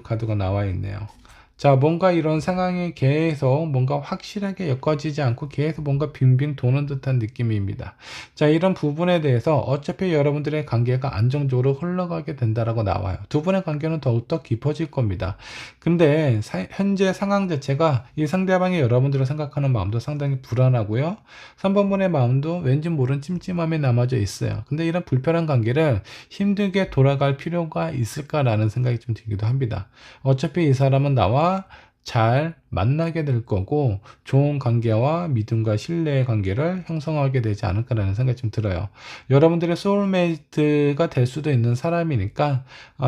카드가 나와 있네요. 자, 뭔가 이런 상황이 계속 뭔가 확실하게 엮어지지 않고 계속 뭔가 빙빙 도는 듯한 느낌입니다. 자, 이런 부분에 대해서 어차피 여러분들의 관계가 안정적으로 흘러가게 된다라고 나와요. 두 분의 관계는 더욱더 깊어질 겁니다. 근데 현재 상황 자체가 이 상대방이 여러분들을 생각하는 마음도 상당히 불안하고요. 3번분의 마음도 왠지 모른 찜찜함이 남아져 있어요. 근데 이런 불편한 관계를 힘들게 돌아갈 필요가 있을까라는 생각이 좀 들기도 합니다. 어차피 이 사람은 나와 잘 만나게 될 거고 좋은 관계와 믿음과 신뢰의 관계를 형성하게 되지 않을까라는 생각이 좀 들어요. 여러분들의 소울메이트가 될 수도 있는 사람이니까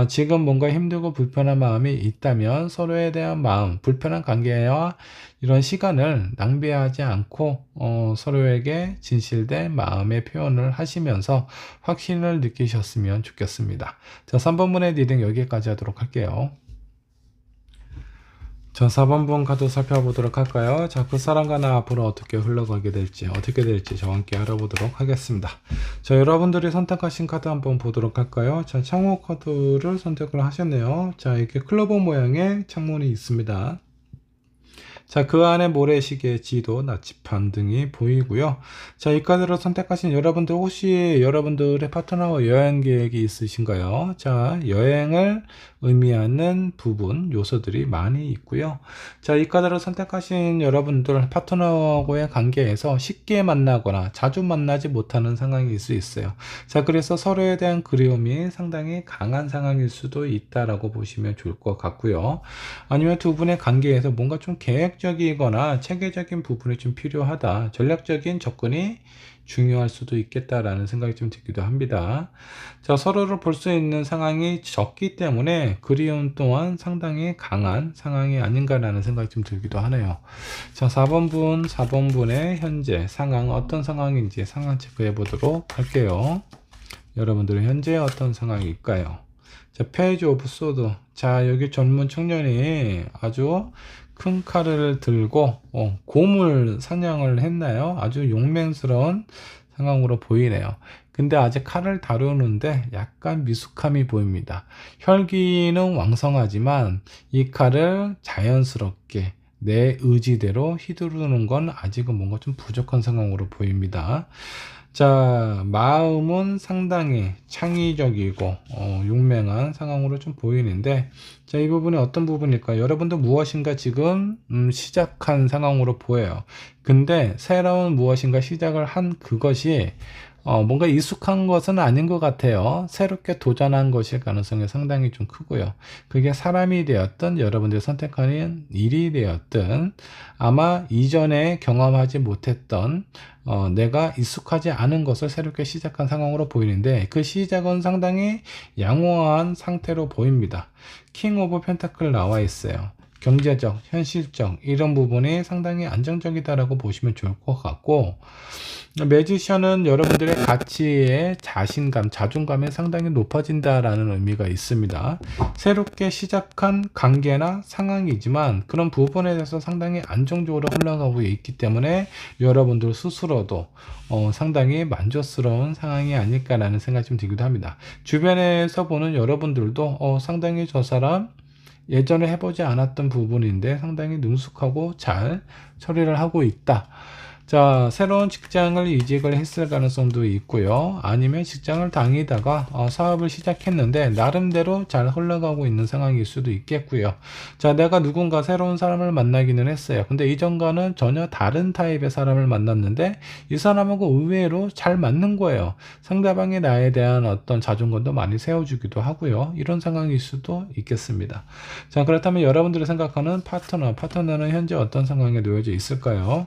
지금 뭔가 힘들고 불편한 마음이 있다면 서로에 대한 마음, 불편한 관계와 이런 시간을 낭비하지 않고 서로에게 진실된 마음의 표현을 하시면서 확신을 느끼셨으면 좋겠습니다. 자, 3번분의 리딩 여기까지 하도록 할게요. 자, 4번분 카드 살펴보도록 할까요? 자, 그 사람과 나 앞으로 어떻게 흘러가게 될지, 어떻게 될지 저와 함께 알아보도록 하겠습니다. 자, 여러분들이 선택하신 카드 한번 보도록 할까요? 자, 창호 카드를 선택을 하셨네요. 자, 이렇게 클로버 모양의 창문이 있습니다. 자, 그 안에 모래시계, 지도, 나침반 등이 보이고요. 자, 이 카드를 선택하신 여러분들 혹시 여러분들의 파트너와 여행 계획이 있으신가요? 자, 여행을 의미하는 부분, 요소들이 많이 있고요. 자, 이 카드를 선택하신 여러분들 파트너와의 관계에서 쉽게 만나거나 자주 만나지 못하는 상황일 수 있어요. 자, 그래서 서로에 대한 그리움이 상당히 강한 상황일 수도 있다라고 보시면 좋을 것 같고요. 아니면 두 분의 관계에서 뭔가 좀 계획적이거나 체계적인 부분이 좀 필요하다. 전략적인 접근이 중요할 수도 있겠다라는 생각이 좀 들기도 합니다. 자, 서로를 볼 수 있는 상황이 적기 때문에 그리움 또한 상당히 강한 상황이 아닌가라는 생각이 좀 들기도 하네요. 자, 4번분의 현재 상황 어떤 상황인지 상황 체크해 보도록 할게요. 여러분들은 현재 어떤 상황일까요? 자, 페이지 오브 소드. 자, 여기 젊은 청년이 아주 큰 칼을 들고 곰을 사냥을 했나요? 아주 용맹스러운 상황으로 보이네요. 근데 아직 칼을 다루는데 약간 미숙함이 보입니다. 혈기는 왕성하지만 이 칼을 자연스럽게 내 의지대로 휘두르는 건 아직은 뭔가 좀 부족한 상황으로 보입니다. 자, 마음은 상당히 창의적이고 용맹한 상황으로 좀 보이는데, 자, 이 부분이 어떤 부분일까요? 여러분도 무엇인가 지금 시작한 상황으로 보여요. 근데 새로운 무엇인가 시작을 한 그것이 뭔가 익숙한 것은 아닌 것 같아요. 새롭게 도전한 것일 가능성이 상당히 좀 크고요. 그게 사람이 되었든 여러분들이 선택하는 일이 되었든 아마 이전에 경험하지 못했던 내가 익숙하지 않은 것을 새롭게 시작한 상황으로 보이는데 그 시작은 상당히 양호한 상태로 보입니다. 킹 오브 펜타클 나와 있어요. 경제적, 현실적 이런 부분이 상당히 안정적이다라고 보시면 좋을 것 같고, 매지션은 여러분들의 가치의 자신감, 자존감이 상당히 높아진다라는 의미가 있습니다. 새롭게 시작한 관계나 상황이지만 그런 부분에 대해서 상당히 안정적으로 흘러가고 있기 때문에 여러분들 스스로도 상당히 만족스러운 상황이 아닐까라는 생각이 좀 들기도 합니다. 주변에서 보는 여러분들도 상당히 저 사람 예전에 해보지 않았던 부분인데 상당히 능숙하고 잘 처리를 하고 있다. 자, 새로운 직장을 이직을 했을 가능성도 있고요. 아니면 직장을 다니다가 사업을 시작했는데 나름대로 잘 흘러가고 있는 상황일 수도 있겠고요. 자, 내가 누군가 새로운 사람을 만나기는 했어요. 근데 이전과는 전혀 다른 타입의 사람을 만났는데 이 사람하고 의외로 잘 맞는 거예요. 상대방이 나에 대한 어떤 자존감도 많이 세워주기도 하고요. 이런 상황일 수도 있겠습니다. 자, 그렇다면 여러분들이 생각하는 파트너는 현재 어떤 상황에 놓여져 있을까요?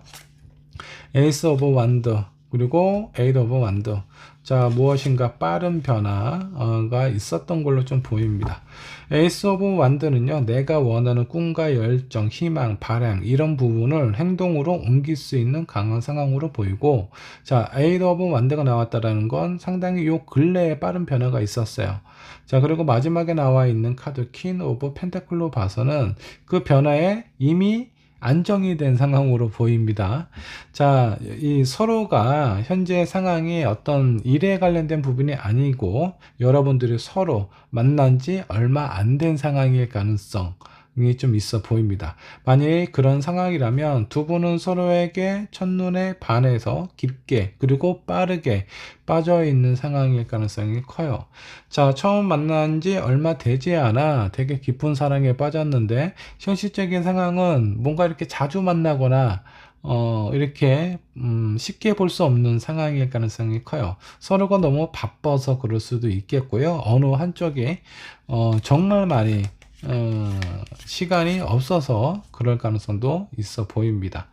에이스 오브 완드 그리고 에이드 오브 완드. 자, 무엇인가 빠른 변화가 있었던 걸로 좀 보입니다. 에이스 오브 완드는요, 내가 원하는 꿈과 열정, 희망, 바람 이런 부분을 행동으로 옮길 수 있는 강한 상황으로 보이고, 자, 에이드 오브 완드가 나왔다라는 건 상당히 요 근래에 빠른 변화가 있었어요. 자, 그리고 마지막에 나와 있는 카드 퀸 오브 펜타클로 봐서는 그 변화에 이미 안정이 된 상황으로 보입니다. 자, 이 서로가 현재 상황이 어떤 일에 관련된 부분이 아니고 여러분들이 서로 만난 지 얼마 안 된 상황일 가능성이 좀 있어 보입니다. 만약에 그런 상황이라면 두 분은 서로에게 첫눈에 반해서 깊게 그리고 빠르게 빠져 있는 상황일 가능성이 커요. 자, 처음 만난 지 얼마 되지 않아 되게 깊은 사랑에 빠졌는데 현실적인 상황은 뭔가 이렇게 자주 만나거나 이렇게 쉽게 볼 수 없는 상황일 가능성이 커요. 서로가 너무 바빠서 그럴 수도 있겠고요. 어느 한쪽이 정말 많이 시간이 없어서 그럴 가능성도 있어 보입니다.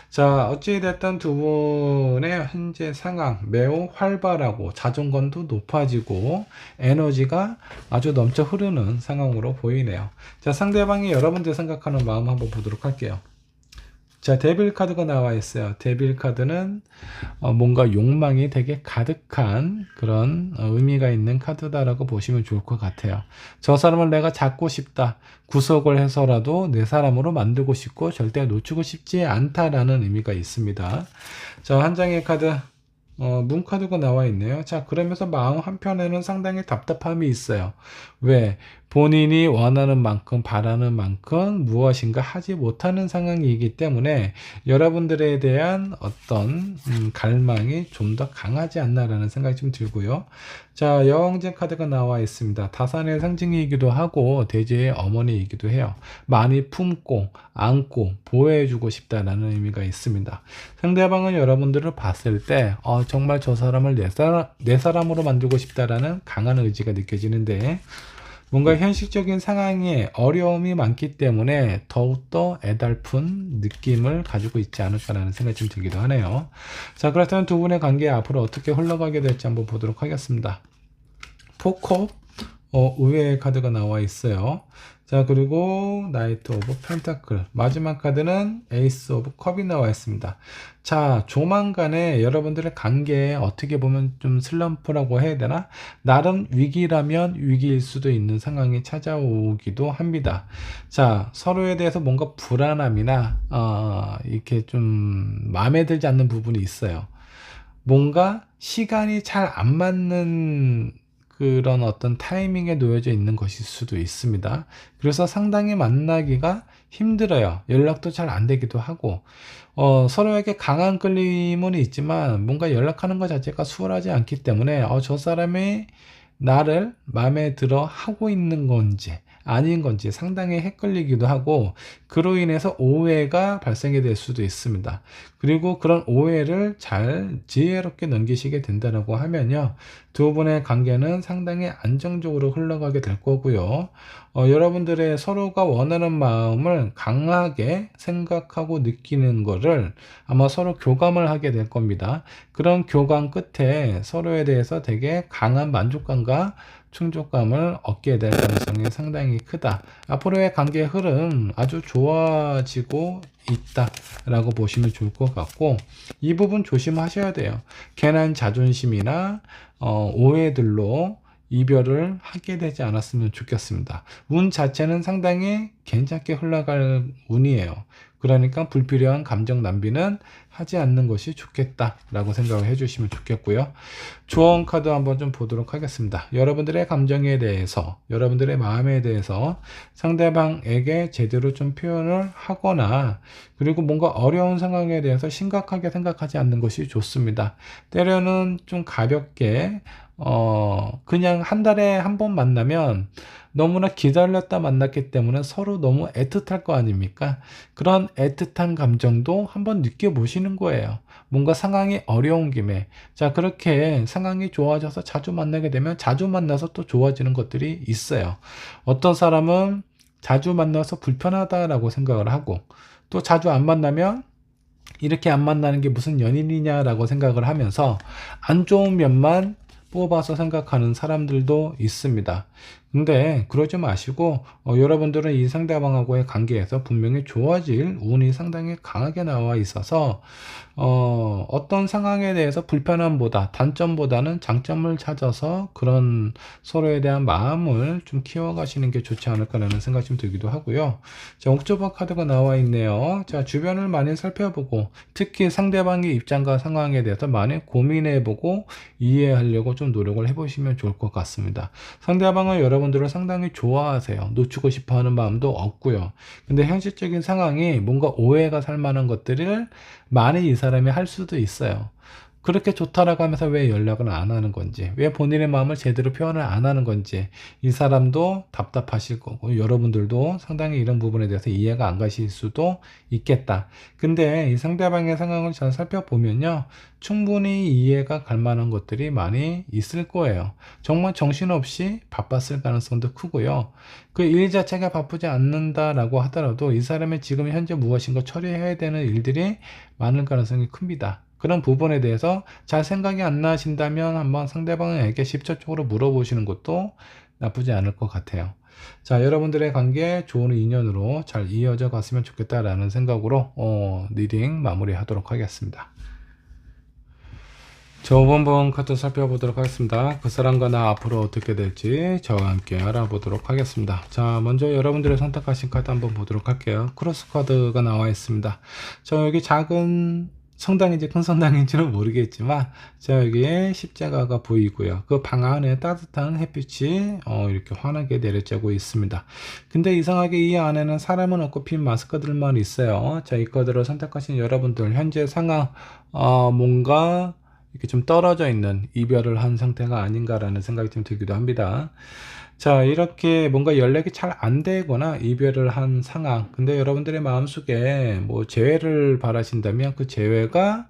자, 어찌됐든 두 분의 현재 상황 매우 활발하고 자존감도 높아지고 에너지가 아주 넘쳐 흐르는 상황으로 보이네요. 자, 상대방이 여러분들 생각하는 마음 한번 보도록 할게요. 자, 데빌 카드가 나와 있어요. 데빌 카드는 뭔가 욕망이 되게 가득한 그런 의미가 있는 카드다라고 보시면 좋을 것 같아요. 저 사람을 내가 잡고 싶다. 구속을 해서라도 내 사람으로 만들고 싶고 절대 놓치고 싶지 않다라는 의미가 있습니다. 자, 한 장의 카드 문 카드가 나와 있네요. 자, 그러면서 마음 한편에는 상당히 답답함이 있어요. 왜? 본인이 원하는 만큼 바라는 만큼 무엇인가 하지 못하는 상황이기 때문에 여러분들에 대한 어떤 갈망이 좀 더 강하지 않나라는 생각이 좀 들고요. 자, 여왕제 카드가 나와 있습니다. 다산의 상징이기도 하고 대지의 어머니이기도 해요. 많이 품고 안고 보호해주고 싶다라는 의미가 있습니다. 상대방은 여러분들을 봤을 때 정말 저 사람을 내 사람으로 만들고 싶다라는 강한 의지가 느껴지는데 뭔가 현실적인 상황에 어려움이 많기 때문에 더욱더 애달픈 느낌을 가지고 있지 않을까라는 생각이 좀 들기도 하네요. 자, 그렇다면 두 분의 관계 앞으로 어떻게 흘러가게 될지 한번 보도록 하겠습니다. 포컵 의외의 카드가 나와 있어요. 자, 그리고 나이트 오브 펜타클 마지막 카드는 에이스 오브 컵이 나와 있습니다. 자, 조만간에 여러분들의 관계에 어떻게 보면 좀 슬럼프라고 해야 되나? 나름 위기라면 위기일 수도 있는 상황이 찾아오기도 합니다. 자, 서로에 대해서 뭔가 불안함이나 이렇게 좀 마음에 들지 않는 부분이 있어요. 뭔가 시간이 잘 안 맞는 그런 어떤 타이밍에 놓여져 있는 것일 수도 있습니다. 그래서 상당히 만나기가 힘들어요. 연락도 잘 안 되기도 하고 서로에게 강한 끌림은 있지만 뭔가 연락하는 것 자체가 수월하지 않기 때문에 저 사람이 나를 마음에 들어 하고 있는 건지 아닌 건지 상당히 헷갈리기도 하고 그로 인해서 오해가 발생이 될 수도 있습니다. 그리고 그런 오해를 잘 지혜롭게 넘기시게 된다고 하면요, 두 분의 관계는 상당히 안정적으로 흘러가게 될 거고요. 여러분들의 서로가 원하는 마음을 강하게 생각하고 느끼는 거를 아마 서로 교감을 하게 될 겁니다. 그런 교감 끝에 서로에 대해서 되게 강한 만족감과 충족감을 얻게 될 가능성이 상당히 크다. 앞으로의 관계의 흐름 아주 좋아지고 있다라고 보시면 좋을 것 같고, 이 부분 조심하셔야 돼요. 괜한 자존심이나 오해들로 이별을 하게 되지 않았으면 좋겠습니다. 운 자체는 상당히 괜찮게 흘러갈 운이에요. 그러니까 불필요한 감정 낭비는 하지 않는 것이 좋겠다 라고 생각을 해주시면 좋겠고요. 조언 카드 한번 좀 보도록 하겠습니다. 여러분들의 감정에 대해서, 여러분들의 마음에 대해서 상대방에게 제대로 좀 표현을 하거나, 그리고 뭔가 어려운 상황에 대해서 심각하게 생각하지 않는 것이 좋습니다. 때로는 좀 가볍게 그냥 한 달에 한 번 만나면 너무나 기다렸다 만났기 때문에 서로 너무 애틋할 거 아닙니까? 그런 애틋한 감정도 한번 느껴보시는 거예요. 뭔가 상황이 어려운 김에. 자, 그렇게 상황이 좋아져서 자주 만나게 되면 자주 만나서 또 좋아지는 것들이 있어요. 어떤 사람은 자주 만나서 불편하다라고 생각을 하고, 또 자주 안 만나면 이렇게 안 만나는 게 무슨 연인이냐라고 생각을 하면서 안 좋은 면만 뽑아서 생각하는 사람들도 있습니다. 근데 그러지 마시고 여러분들은 이 상대방하고의 관계에서 분명히 좋아질 운이 상당히 강하게 나와 있어서 어떤 상황에 대해서 불편함보다 단점보다는 장점을 찾아서 그런 서로에 대한 마음을 좀 키워가시는 게 좋지 않을까라는 생각이 좀 들기도 하고요. 자, 옥저버 카드가 나와 있네요. 자, 주변을 많이 살펴보고 특히 상대방의 입장과 상황에 대해서 많이 고민해보고 이해하려고 좀 노력을 해보시면 좋을 것 같습니다. 상대방은 여러분들을 상당히 좋아하세요. 놓치고 싶어하는 마음도 없고요. 근데 현실적인 상황이 뭔가 오해가 살 만한 것들을 많이 이 사람이 할 수도 있어요. 그렇게 좋다라고 하면서 왜 연락을 안 하는 건지, 왜 본인의 마음을 제대로 표현을 안 하는 건지 이 사람도 답답하실 거고 여러분들도 상당히 이런 부분에 대해서 이해가 안 가실 수도 있겠다. 근데 이 상대방의 상황을 잘 살펴보면요, 충분히 이해가 갈 만한 것들이 많이 있을 거예요. 정말 정신없이 바빴을 가능성도 크고요. 그 일 자체가 바쁘지 않는다라고 하더라도 이 사람의 지금 현재 무엇인가 처리해야 되는 일들이 많을 가능성이 큽니다. 그런 부분에 대해서 잘 생각이 안 나신다면 한번 상대방에게 직접적으로 물어보시는 것도 나쁘지 않을 것 같아요. 자, 여러분들의 관계 좋은 인연으로 잘 이어져 갔으면 좋겠다라는 생각으로 리딩 마무리 하도록 하겠습니다. 자, 5번 카드 살펴보도록 하겠습니다. 그 사람과 나 앞으로 어떻게 될지 저와 함께 알아보도록 하겠습니다. 자, 먼저 여러분들의 선택하신 카드 한번 보도록 할게요. 크로스 카드가 나와 있습니다. 자, 여기 작은 성당인지 큰 성당인지는 모르겠지만 자, 여기에 십자가가 보이고요. 그 방 안에 따뜻한 햇빛이 이렇게 환하게 내려쬐고 있습니다. 근데 이상하게 이 안에는 사람은 없고 빈 마스크들만 있어요. 자, 이 카드를 선택하신 여러분들 현재 상황 뭔가 이렇게 좀 떨어져 있는 이별을 한 상태가 아닌가라는 생각이 좀 들기도 합니다. 자, 이렇게 뭔가 연락이 잘 안 되거나 이별을 한 상황. 근데 여러분들의 마음속에 뭐 재회를 바라신다면 그 재회가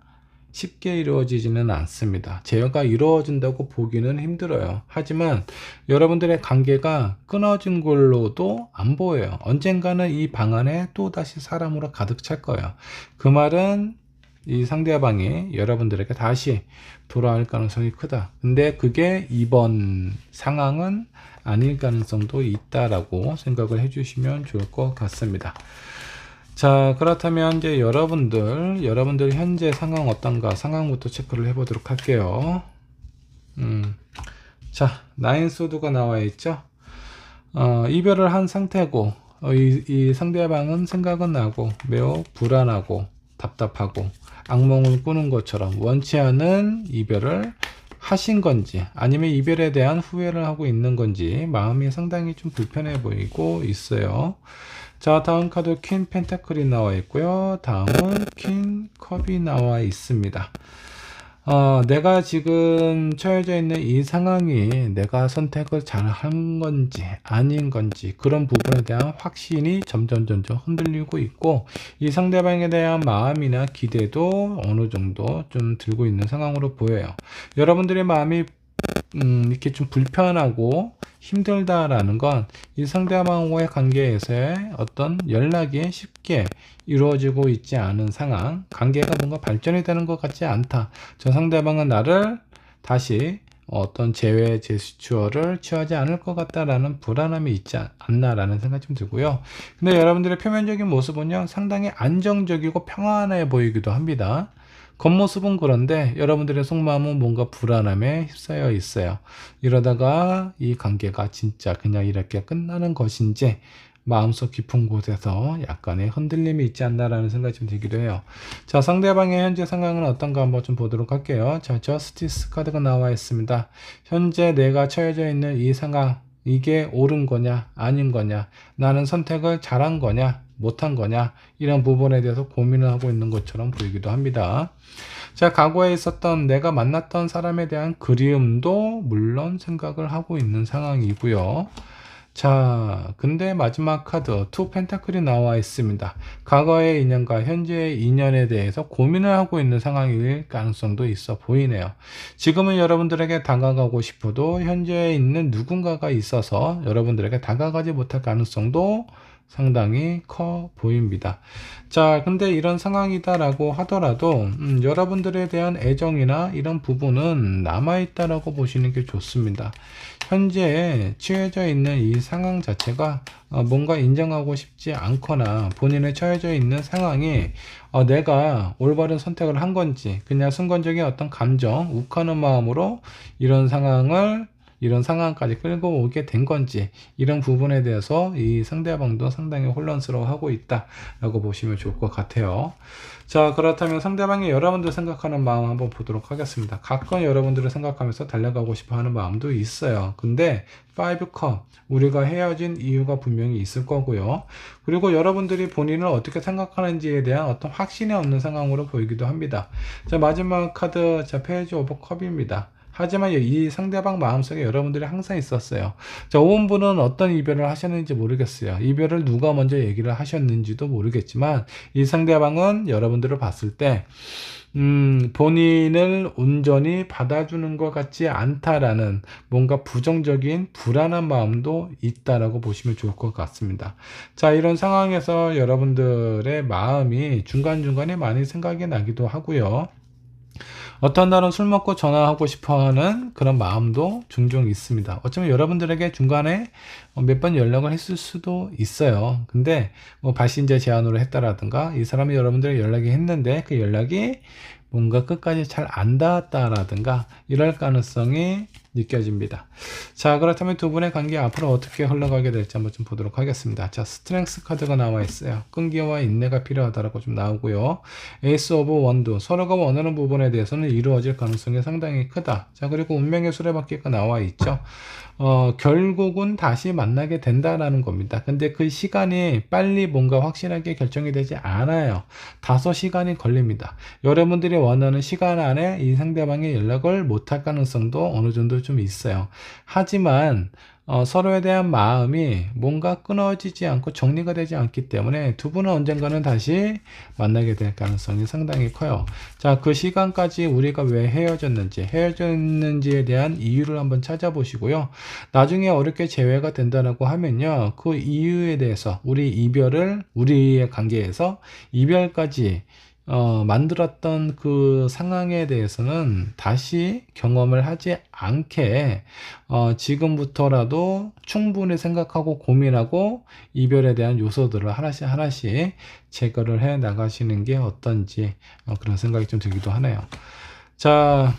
쉽게 이루어지지는 않습니다. 재회가 이루어진다고 보기는 힘들어요. 하지만 여러분들의 관계가 끊어진 걸로도 안 보여요. 언젠가는 이 방 안에 또다시 사람으로 가득 찰 거예요. 그 말은 이 상대방이 여러분들에게 다시 돌아올 가능성이 크다. 근데 그게 이번 상황은 아닐 가능성도 있다라고 생각을 해주시면 좋을 것 같습니다. 자, 그렇다면 이제 여러분들 현재 상황 어떤가 상황부터 체크를 해보도록 할게요. 자, 나인 소드가 나와 있죠. 이별을 한 상태고 이 상대방은 생각은 나고 매우 불안하고 답답하고 악몽을 꾸는 것처럼 원치 않은 이별을 하신 건지 아니면 이별에 대한 후회를 하고 있는 건지 마음이 상당히 좀 불편해 보이고 있어요. 자, 다음 카드 퀸 펜타클이 나와 있고요. 다음은 퀸 컵이 나와 있습니다. 내가 지금 처해져 있는 이 상황이 내가 선택을 잘 한 건지 아닌 건지 그런 부분에 대한 확신이 점점 흔들리고 있고 이 상대방에 대한 마음이나 기대도 어느 정도 좀 들고 있는 상황으로 보여요. 여러분들의 마음이 이렇게 좀 불편하고 힘들다라는 건 이 상대방과의 관계에서의 어떤 연락이 쉽게 이루어지고 있지 않은 상황, 관계가 뭔가 발전이 되는 것 같지 않다. 저 상대방은 나를 다시 어떤 재회 제스처를 취하지 않을 것 같다라는 불안함이 있지 않나라는 생각이 좀 들고요. 근데 여러분들의 표면적인 모습은요, 상당히 안정적이고 평안해 보이기도 합니다. 겉모습은 그런데 여러분들의 속마음은 뭔가 불안함에 휩싸여 있어요. 이러다가 이 관계가 진짜 그냥 이렇게 끝나는 것인지 마음속 깊은 곳에서 약간의 흔들림이 있지 않나라는 생각이 좀 들기도 해요. 자, 상대방의 현재 상황은 어떤가 한번 좀 보도록 할게요. 자, 저스티스 카드가 나와 있습니다. 현재 내가 처해져 있는 이 상황, 이게 옳은 거냐 아닌 거냐, 나는 선택을 잘한 거냐 못한 거냐, 이런 부분에 대해서 고민을 하고 있는 것처럼 보이기도 합니다. 자, 과거에 있었던 내가 만났던 사람에 대한 그리움도 물론 생각을 하고 있는 상황이고요. 자, 근데 마지막 카드 투 펜타클이 나와 있습니다. 과거의 인연과 현재의 인연에 대해서 고민을 하고 있는 상황일 가능성도 있어 보이네요. 지금은 여러분들에게 다가가고 싶어도 현재에 있는 누군가가 있어서 여러분들에게 다가가지 못할 가능성도 상당히 커 보입니다. 자, 근데 이런 상황이다라고 하더라도 여러분들에 대한 애정이나 이런 부분은 남아있다라고 보시는 게 좋습니다. 현재 취해져 있는 이 상황 자체가 뭔가 인정하고 싶지 않거나 본인의 처해져 있는 상황이 내가 올바른 선택을 한 건지, 그냥 순간적인 어떤 감정, 욱하는 마음으로 이런 상황까지 끌고 오게 된 건지, 이런 부분에 대해서 이 상대방도 상당히 혼란스러워하고 있다라고 보시면 좋을 것 같아요. 자, 그렇다면 상대방이 여러분들 생각하는 마음 한번 보도록 하겠습니다. 가끔 여러분들을 생각하면서 달려가고 싶어 하는 마음도 있어요. 근데 5컵, 우리가 헤어진 이유가 분명히 있을 거고요. 그리고 여러분들이 본인을 어떻게 생각하는지에 대한 어떤 확신이 없는 상황으로 보이기도 합니다. 자, 마지막 카드, 자, 페이지 오브 컵입니다. 하지만 이 상대방 마음속에 여러분들이 항상 있었어요. 자, 오은분은 어떤 이별을 하셨는지 모르겠어요. 이별을 누가 먼저 얘기를 하셨는지도 모르겠지만 이 상대방은 여러분들을 봤을 때 본인을 온전히 받아주는 것 같지 않다라는 뭔가 부정적인 불안한 마음도 있다라고 보시면 좋을 것 같습니다. 자, 이런 상황에서 여러분들의 마음이 중간중간에 많이 생각이 나기도 하고요. 어떤 날은 술 먹고 전화하고 싶어 하는 그런 마음도 종종 있습니다. 어쩌면 여러분들에게 중간에 몇 번 연락을 했을 수도 있어요. 근데 뭐 발신자 제안으로 했다라든가, 이 사람이 여러분들에게 연락이 했는데 그 연락이 뭔가 끝까지 잘 안 닿았다라든가 이럴 가능성이 느껴집니다. 자, 그렇다면 두 분의 관계 앞으로 어떻게 흘러가게 될지 한번 좀 보도록 하겠습니다. 자, 스트렝스 카드가 나와 있어요. 끈기와 인내가 필요하다라고 좀 나오고요. 에이스 오브 원도, 서로가 원하는 부분에 대해서는 이루어질 가능성이 상당히 크다. 자, 그리고 운명의 수레바퀴가 나와 있죠. 결국은 다시 만나게 된다라는 겁니다. 근데 그 시간이 빨리 뭔가 확실하게 결정이 되지 않아요. 다소 시간이 걸립니다. 여러분들이 원하는 시간 안에 이 상대방의 연락을 못할 가능성도 어느 정도 좀 있어요. 하지만 서로에 대한 마음이 뭔가 끊어지지 않고 정리가 되지 않기 때문에 두 분은 언젠가는 다시 만나게 될 가능성이 상당히 커요. 자, 그 시간까지 우리가 왜 헤어졌는지에 대한 이유를 한번 찾아보시고요. 나중에 어렵게 재회가 된다고 하면요, 그 이유에 대해서 우리의 관계에서 이별까지 만들었던 그 상황에 대해서는 다시 경험을 하지 않게 지금부터라도 충분히 생각하고 고민하고 이별에 대한 요소들을 하나씩 제거를 해 나가시는 게 어떤지 그런 생각이 좀 들기도 하네요. 자,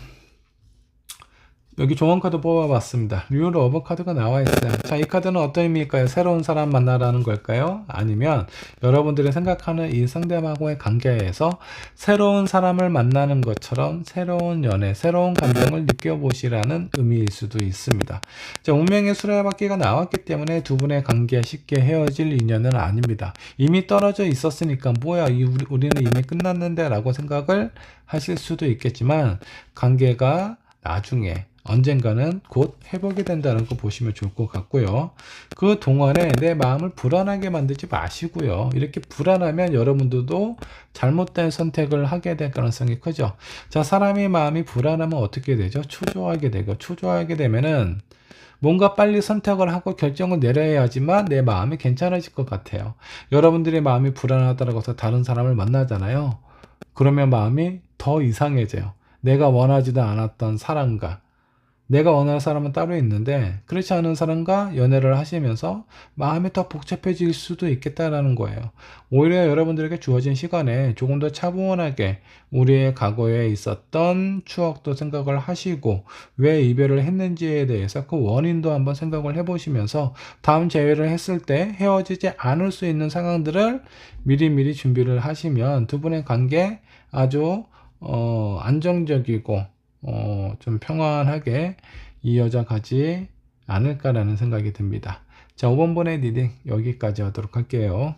여기 조언 카드 뽑아봤습니다. 류 러브 카드가 나와 있어요. 자, 이 카드는 어떤 의미일까요? 새로운 사람 만나라는 걸까요? 아니면 여러분들이 생각하는 이 상대방과의 관계에서 새로운 사람을 만나는 것처럼 새로운 연애, 새로운 감정을 느껴보시라는 의미일 수도 있습니다. 자, 운명의 수레바퀴가 나왔기 때문에 두 분의 관계 쉽게 헤어질 인연은 아닙니다. 이미 떨어져 있었으니까 뭐야, 우리는 이미 끝났는데 라고 생각을 하실 수도 있겠지만, 관계가 나중에 언젠가는 곧 회복이 된다는 거 보시면 좋을 것 같고요. 그 동안에 내 마음을 불안하게 만들지 마시고요. 이렇게 불안하면 여러분들도 잘못된 선택을 하게 될 가능성이 크죠. 자, 사람의 마음이 불안하면 어떻게 되죠? 초조하게 되고, 초조하게 되면은 뭔가 빨리 선택을 하고 결정을 내려야 하지만 내 마음이 괜찮아질 것 같아요. 여러분들의 마음이 불안하다고 해서 다른 사람을 만나잖아요. 그러면 마음이 더 이상해져요. 내가 원하지도 않았던 사람과 내가 원하는 사람은 따로 있는데 그렇지 않은 사람과 연애를 하시면서 마음이 더 복잡해질 수도 있겠다라는 거예요. 오히려 여러분들에게 주어진 시간에 조금 더 차분하게 우리의 과거에 있었던 추억도 생각을 하시고 왜 이별을 했는지에 대해서 그 원인도 한번 생각을 해보시면서 다음 재회를 했을 때 헤어지지 않을 수 있는 상황들을 미리미리 준비를 하시면 두 분의 관계 아주 안정적이고 좀 평안하게 이어져 가지 않을까라는 생각이 듭니다. 자, 5번번의 리딩 여기까지 하도록 할게요.